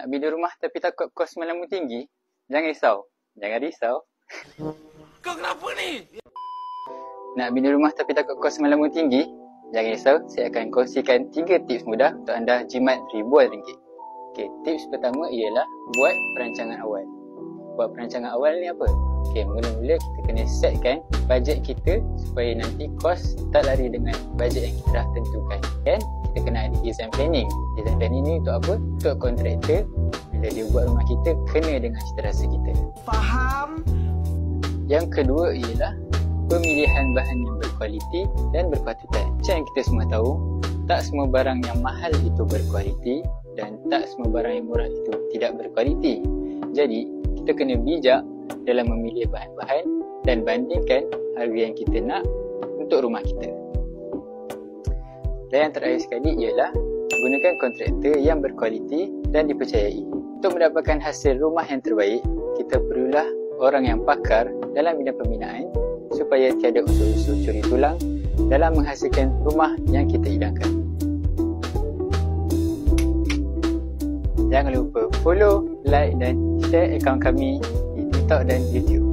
Nak beli rumah tapi takut kos melamu tinggi? Jangan risau. Jangan risau. Kau kenapa ni? Nak beli rumah tapi takut kos melamu tinggi? Jangan risau. Saya akan kongsikan 3 tips mudah untuk anda jimat ribuan ringgit. Okey, tips pertama ialah buat perancangan awal. Buat perancangan awal ni apa? Okey, mula-mula kita kena setkan bajet kita supaya nanti kos tak lari dengan bajet yang kita dah tentukan. Kan? Kita kena ada design planning. Design planning ni untuk apa? Untuk kontraktor bila dia buat rumah kita kena dengan cita rasa kita. Faham? Yang kedua ialah pemilihan bahan yang berkualiti dan berpatutan. Macam yang kita semua tahu, tak semua barang yang mahal itu berkualiti dan tak semua barang yang murah itu tidak berkualiti. Jadi, kita kena bijak dalam memilih bahan-bahan dan bandingkan harga yang kita nak untuk rumah kita. Dan yang terakhir sekali ialah gunakan kontraktor yang berkualiti dan dipercayai. Untuk mendapatkan hasil rumah yang terbaik, kita perlulah orang yang pakar dalam bidang pembinaan supaya tiada unsur-unsur curi tulang dalam menghasilkan rumah yang kita idamkan. Jangan lupa follow, like dan share akaun kami di TikTok dan YouTube.